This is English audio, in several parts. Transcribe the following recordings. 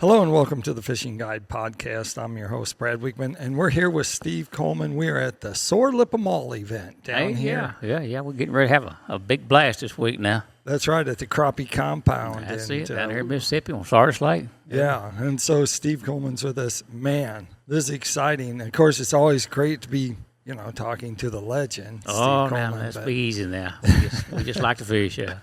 Hello and welcome to the Fishing Guide Podcast. I'm your host, Brad Wiegmann, and we're here with Steve Coleman. We're at the Sore Lip Mall event down here. Yeah. We're getting ready to have a big blast this week now. That's right, at the Crappie compound. That's it, down here in Mississippi on Sardis Lake. Yeah, and so Steve Coleman's with us. Man, this is exciting. Of course, it's always great to be, talking to the legend, Steve Coleman. Let's be easy now. We just like to fish, yeah.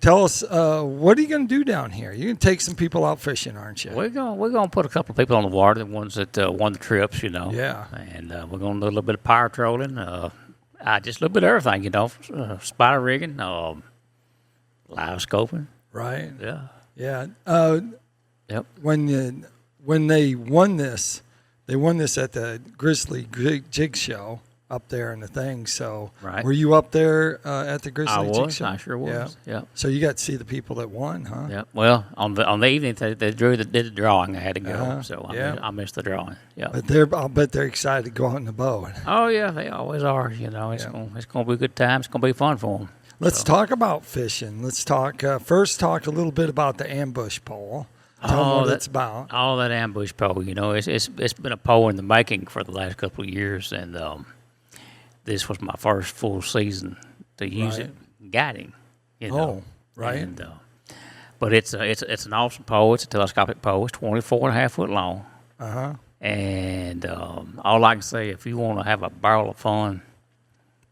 Tell us, what are you going to do down here? You're going to take some people out fishing, aren't you? We're going to put a couple of people on the water, the ones that won the trips, Yeah. And we're going to do a little bit of power trolling, just a little bit of everything, spider rigging, live scoping. Right. Yeah. Yeah. Yep. When they won this at the Grizzly Jigs show up there in the thing. So right. Were you up there at the Grizzly Jigs show? I sure was. Yeah. So you got to see the people that won, huh? Yeah. Well, on the evening they did the drawing. I had to go, so I missed the drawing. Yeah. But I'll bet they're excited to go out in the boat. Oh yeah, they always are. It's going to be a good time. It's going to be fun for them. Let's talk about fishing. Let's talk a little bit about the ambush pole. Tell them what it's about. All that ambush pole, it's been a pole in the making for the last couple of years, and this was my first full season to use it guiding. Oh, right. And, but it's an awesome pole. It's a telescopic pole. It's 24.5 foot long. And all I can say, if you want to have a barrel of fun,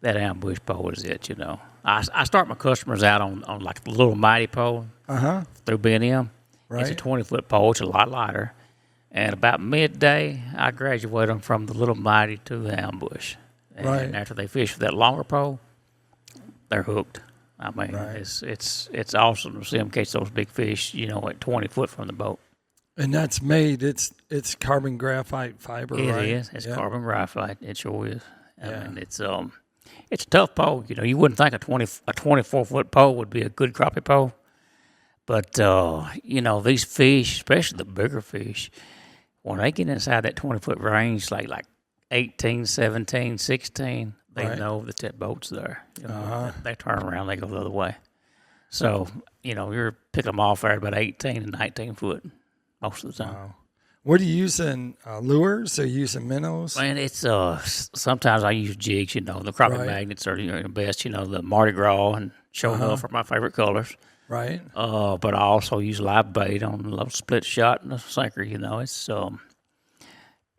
that ambush pole is it. I start my customers out on like the little mighty pole through B&M. Right. It's a 20-foot pole. It's a lot lighter. And about midday, I graduate them from the little mighty to the ambush. And after they fish with that longer pole, they're hooked. I mean, it's awesome to see them catch those big fish, at 20 foot from the boat. And that's made. It's carbon graphite fiber, right? It is. It's carbon graphite. It sure is. I mean, it's a tough pole. You wouldn't think a 24-foot pole would be a good crappie pole. But, these fish, especially the bigger fish, when they get inside that 20-foot range, like 18, 17, 16, they know that boat's there. They turn around, they go the other way. So, you're picking them off there at about 18 and 19 foot most of the time. Wow. What are you using, lures? Are you using minnows? Man, it's sometimes I use jigs, the crappie magnets are the best, the Mardi Gras and show enough are my favorite colors. Right. But I also use live bait on a little split shot and a sinker,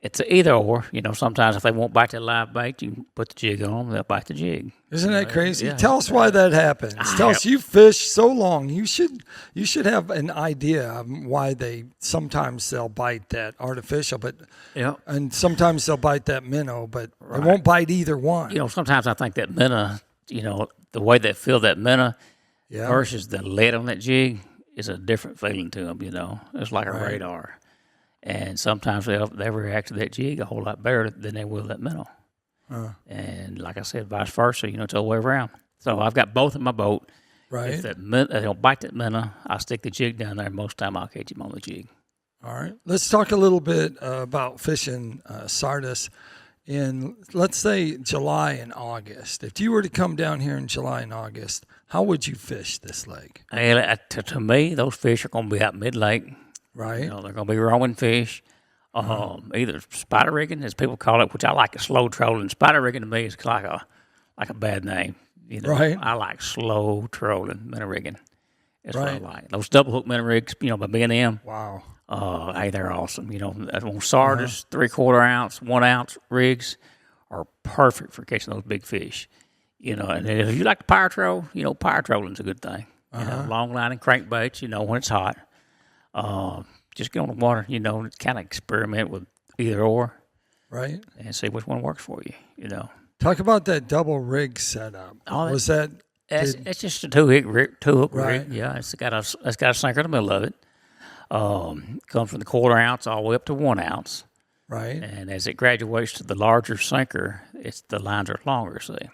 It's either or, sometimes if they won't bite that live bait, you can put the jig on them, they'll bite the jig. Isn't that crazy? Yeah. Tell us why that happens. Tell us, you fish so long, you should have an idea of why they'll bite that artificial, and sometimes they'll bite that minnow, but they won't bite either one. Sometimes I think that minnow, the way they feel that minnow versus the lead on that jig is a different feeling to them, It's like a radar. And sometimes they react to that jig a whole lot better than they will that minnow. And like I said, vice versa, it's the other way around. So I've got both in my boat. Right. If they'll bite that minnow, I stick the jig down there. Most of the time I'll catch him on the jig. All right. Let's talk a little bit about fishing Sardis in, let's say, July and August. If you were to come down here in July and August, how would you fish this lake? To me, those fish are going to be out mid-lake. Right. They're going to be roaming fish. Either spider rigging, as people call it, which I like a slow trolling. Spider rigging to me is like a bad name. Right. I like slow trolling, minnow rigging. That's what I like. Those double hook minnow rigs, by B&M. Wow. Hey, they're awesome. On Sardis, 3/4 ounce, 1 ounce rigs are perfect for catching those big fish. And if you like to power troll, power trolling's a good thing. Long line and crankbaits, when it's hot. Just get on the water, kind of experiment with either or. Right. And see which one works for you, Talk about that double rig setup. It's just a two hook rig. Yeah, it's got a sinker in the middle of it. Comes from the 1/4 ounce all the way up to 1 ounce. Right. And as it graduates to the larger sinker, the lines are longer, see.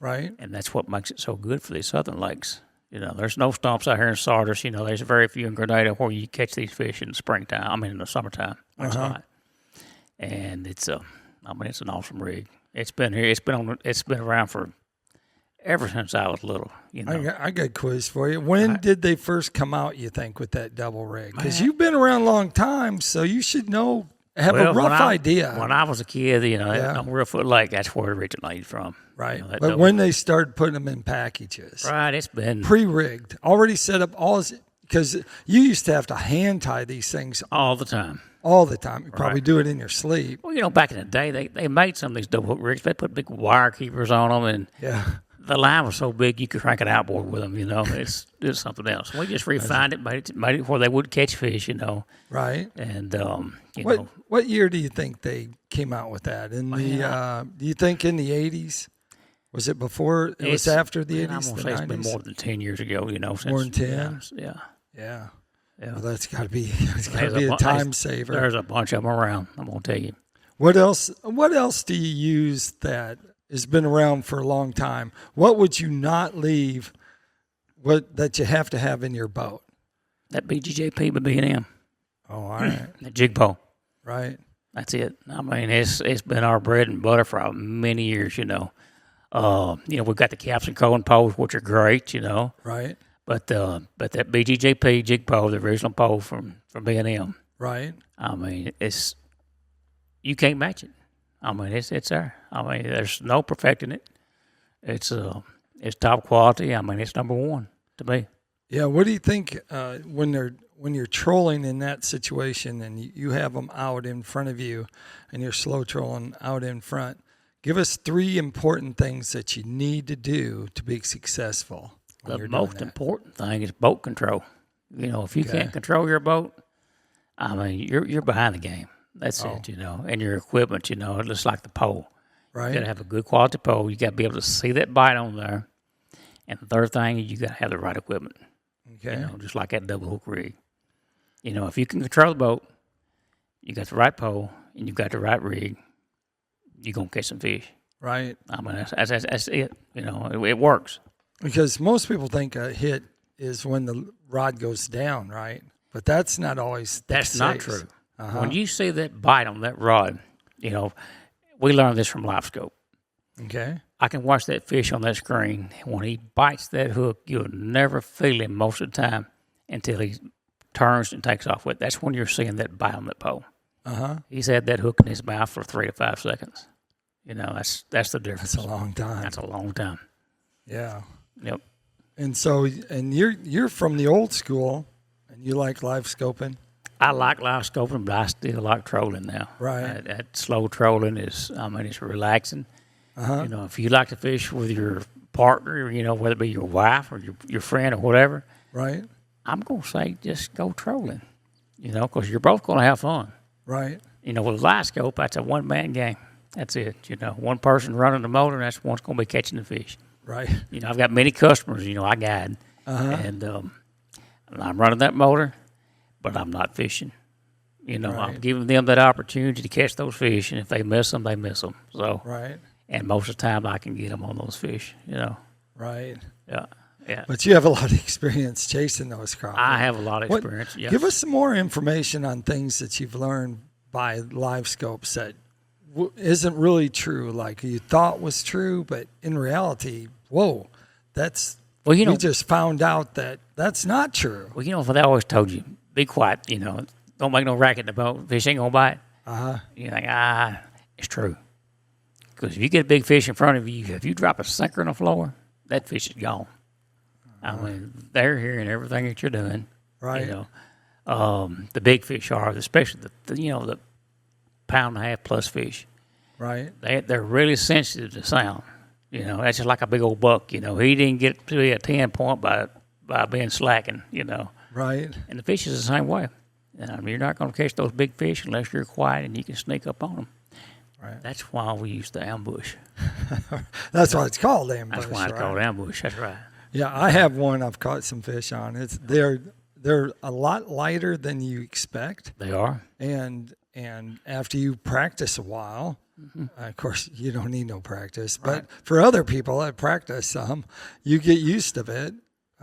Right. And that's what makes it so good for these southern lakes. There's no stumps out here in Sardis. There's very few in Grenada where you catch these fish in the springtime. In the summertime when it's hot. And it's an awesome rig. It's been here. It's been around for ever since I was little. You know, I got a quiz for you. When did they first come out, you think, with that double rig? Because you've been around a long time, so you should have a rough idea. When I was a kid, you know, on Reelfoot Lake, that's where it originated from. Right. You know, but when they started putting them in packages. Right, it's been pre-rigged, already set up because you used to have to hand tie these things all the time. All the time. You probably do it in your sleep. Well, you know, back in the day, they made some of these double hook rigs. They put big wire keepers on them, and the line was so big you could crank an outboard with them. You know, it's something else. We just refined it, made it where they would catch fish. You know, right. And what year do you think they came out with that? In the do you think in the 80s? Was it before? It was after the 80s. I'm gonna say 90s? It's been more than 10 years ago. You know, more than 10. Yeah. Well, that's got to be a time saver. There's a bunch of them around. I'm gonna tell you. What else? What else do you use that has been around for a long time? What would you not leave? That you have to have in your boat? That BGJP by B&M. Oh, all right. The jig pole. Right. That's it. I mean, it's been our bread and butter for many years. You know, we've got the capstan cone poles, which are great. You know. Right. But that BGJP jig pole, the original pole from B&M. Right. I mean, you can't match it. I mean, it's there. I mean, there's no perfecting it. It's top quality. I mean, it's number one to me. Yeah. What do you think when you're trolling in that situation and you have them out in front of you and you're slow trolling out in front? Give us 3 important things that you need to do to be successful. The most important thing is boat control. You know, if you can't control your boat, I mean, you're behind the game. That's it, you know. And your equipment, you know, just like the pole. Right. You got to have a good quality pole. You got to be able to see that bite on there. And the third thing, you got to have the right equipment. Okay. You know, just like that double hook rig. You know, if you can control the boat, you got the right pole, and you got the right rig, you're gonna catch some fish. Right. I mean, that's it. You know, it works. Because most people think a hit is when the rod goes down, right? But that's not always the case. That's not true. When you see that bite on that rod, you know, we learned this from LiveScope. Okay. I can watch that fish on that screen. When he bites that hook, you'll never feel him most of the time until he turns and takes off with it. That's when you're seeing that bite on that pole. He's had that hook in his mouth for 3 to 5 seconds. You know, that's the difference. That's a long time. That's a long time. Yeah. Yep. And so, and you're from the old school, and you like live scoping. I like live scoping, but I still like trolling now. Right. That slow trolling is, I mean, it's relaxing. You know, if you like to fish with your partner, you know, whether it be your wife or your friend or whatever, right? I'm gonna say just go trolling. You know, because you're both gonna have fun. Right. You know, with a live scope, that's a one-man game. That's it. You know, one person running the motor, and that's one's gonna be catching the fish. Right. You know, I've got many customers, you know, I guide. And I'm running that motor, but I'm not fishing. You know, I'm giving them that opportunity to catch those fish, and if they miss them, they miss them. So, and most of the time, I can get them on those fish, you know. Right. Yeah. Yeah. But you have a lot of experience chasing those crappie. I have a lot of experience, yes. Give us some more information on things that you've learned by live scopes that isn't really true, like you thought was true, but in reality, whoa, that's, well, you know, we just found out that that's not true. Well, you know, what I always told you, be quiet, you know, don't make no racket in the boat, fish ain't gonna bite. You're like, it's true. Because if you get a big fish in front of you, if you drop a sinker on the floor, that fish is gone. I mean, they're hearing everything that you're doing. Right. You know, the big fish are, especially the pound and a half plus fish. Right. They're really sensitive to sound. You know, that's just like a big old buck. You know, he didn't get to be a 10 point by being slacking. You know. Right. And the fish is the same way. I mean, you're not going to catch those big fish unless you're quiet and you can sneak up on them. Right. That's why we use the ambush. That's why it's called ambush. That's why it's called ambush. That's right. Yeah, I have one I've caught some fish on. They're a lot lighter than you expect. They are. And after you practice a while, of course you don't need no practice, but for other people that practice some, you get used to it.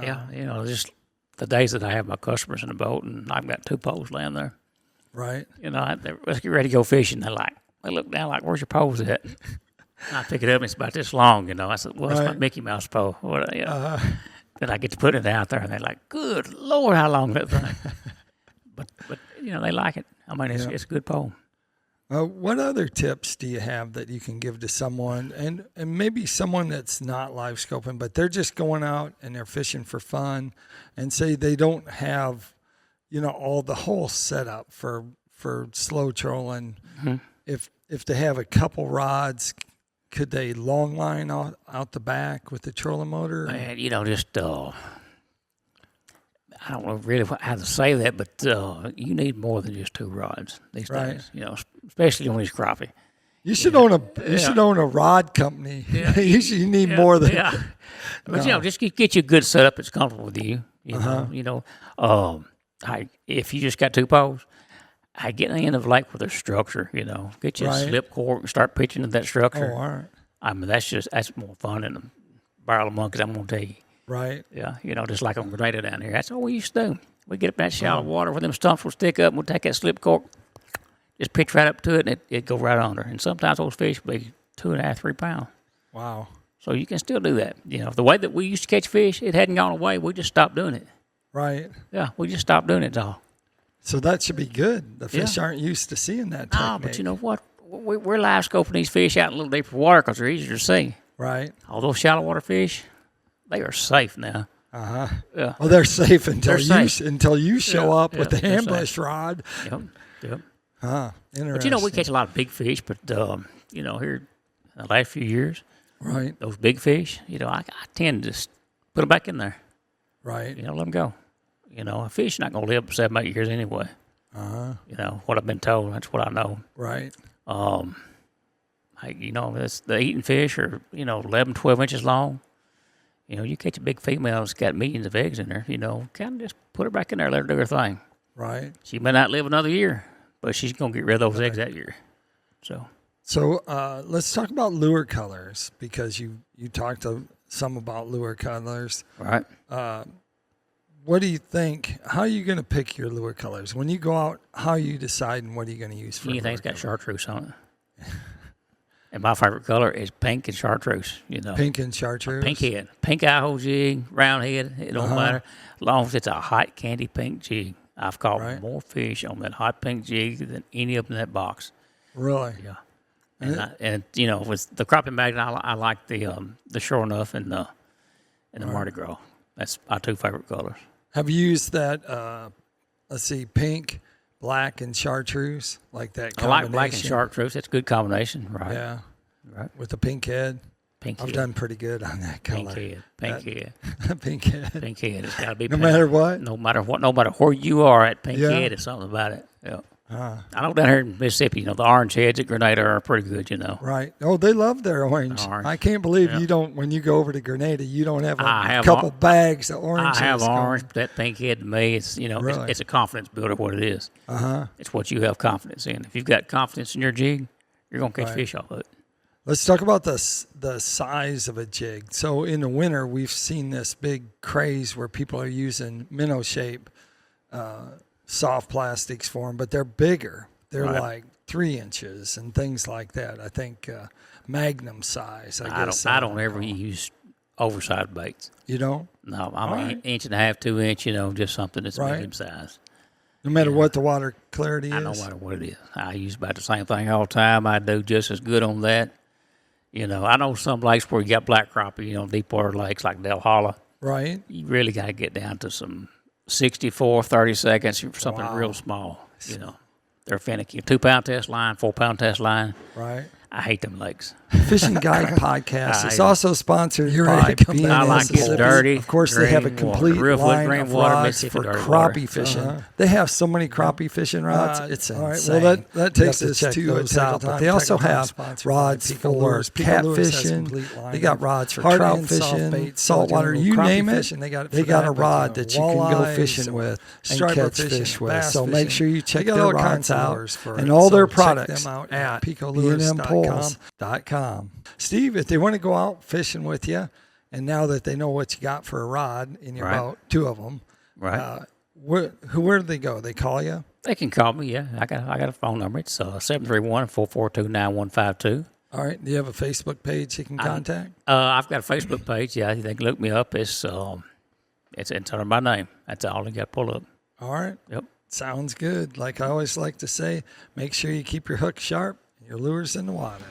Yeah, you know, just the days that I have my customers in the boat and I've got 2 poles laying there. Right. You know, let's get ready to go fishing. They look down like, where's your poles at? I pick it up and it's about this long, I said, well, it's my Right. Mickey Mouse pole. Then I get to put it out there and they're like, good Lord, how long that thing? but they like it. I mean, it's a good pole. What other tips do you have that you can give to someone, and maybe someone that's not live scoping, but they're just going out and they're fishing for fun, and say they don't have, all the whole setup for slow trolling. Mm-hmm. If they have a couple rods, could they long line out the back with the trolling motor? Man, just I don't know really how to say that, but you need more than just 2 rods these days. Especially on these crappie. You should own a rod company. Yeah. you need more than. Yeah. But just get you a good setup that's comfortable with you. If you just got 2 poles, I get in the end of the lake with a structure. Get you a slip cord and start pitching to that structure. Oh, all right. I mean, that's more fun than a barrel of monkeys. I'm gonna tell you. Right. Yeah, just like on Grenada down here. That's all we used to do. We get up in that shallow water where them stumps will stick up, and we'll take that slip cork, just pitch right up to it, and it'd go right under. And sometimes those fish will be 2.5, 3 pounds. Wow. So you can still do that. The way that we used to catch fish, it hadn't gone away. We just stopped doing it. Right. Yeah, we just stopped doing it all. So that should be good. The fish aren't used to seeing that technique. No, but you know what? We're live scoping these fish out in a little deeper water because they're easier to see. Right. All those shallow water fish, they are safe now. Uh-huh. Yeah. Well, they're safe until They're you show up with the they're ambush rod. Yep. Interesting. But we catch a lot of big fish. But here in the last few years, Right. those big fish, I tend to just put them back in there. Right. Let them go. A fish not gonna live 7, 8 years anyway. What I've been told. That's what I know. Right. It's the eating fish are 11, 12 inches long. You catch a big female that's got millions of eggs in there. Kind of just put her back in there, let her do her thing. Right. She may not live another year, but she's gonna get rid of those eggs that year. So let's talk about lure colors, because you talked some about lure colors. Right. What do you think? How are you going to pick your lure colors? When you go out, how are you deciding what are you going to use for Anything's lure got color? chartreuse on it. And my favorite color is pink and chartreuse. Pink and chartreuse? Pink head. Pink eye hole jig, round head, it don't matter. As long as it's a hot candy pink jig. I've caught more fish on that hot pink jig than any of them in that box. Really? Yeah. And with the crappie magnet, I like the Sure Enough and the Mardi Gras. That's my 2 favorite colors. Have you used that, pink, black, and chartreuse? Like that I combination? like black and chartreuse. It's a good combination, right? Yeah. Right. With the pink head? Pink I've head. done pretty good on that color. Pink head. Pink head. Pink head. Pink head. It's got to be No pink. matter what? No matter what. No matter where you are at, pink Yeah. head is something about it. Yeah. I know down here in Mississippi, the orange heads at Grenada are pretty good, Right. Oh, they love their orange. Orange. I can't believe you don't, when you go over to Grenada, you don't have I a have couple bags of I oranges. have going. orange, but that pink head to me, it's Really? it's a confidence builder. What it is, it's what you have confidence in. If you've got confidence in your jig, you're gonna catch fish off of it. Let's talk about the size of a jig. So in the winter, we've seen this big craze where people are using minnow shape soft plastics for them, but they're bigger. They're like 3 inches and things like that. I think Magnum size. I guess. I don't ever use oversized baits. You don't? No, I'm an inch and a half, 2 inch. Just something that's medium size. No matter what the water clarity is? No matter what it is. I use about the same thing all the time. I do just as good on that. I know some lakes where you got black crappie, deep water lakes like Del Holla. Right. You really got to get down to some 64, 30 seconds, something real small. They're finicky. 2 pound test line, 4 pound test line. Right. I hate them lakes. Fishing Guide Podcast is also sponsored by I like it dirty. Of course, they have a complete line of rods for crappie fishing. They have so many crappie fishing rods. It's insane. All right, well, that takes us check to those out. But they also have rods for catfishing. They got rods for trout fishing, saltwater, you name it. They got a rod that you can go fishing with and catch fish with. So make sure you check their rods out and all their products at PICO.com. Steve, if they want to go out fishing with you, and now that they know what you got for a rod in your boat, 2 of them, where do they go? They call you? They can call me, yeah. I got a phone number. It's 731-442-9152. All right. Do you have a Facebook page he can contact? I've got a Facebook page. Yeah, they can look me up. It's under my name. That's all they got to pull up. All right. Yep. Sounds good. Like I always like to say, make sure you keep your hook sharp, your lures in the water.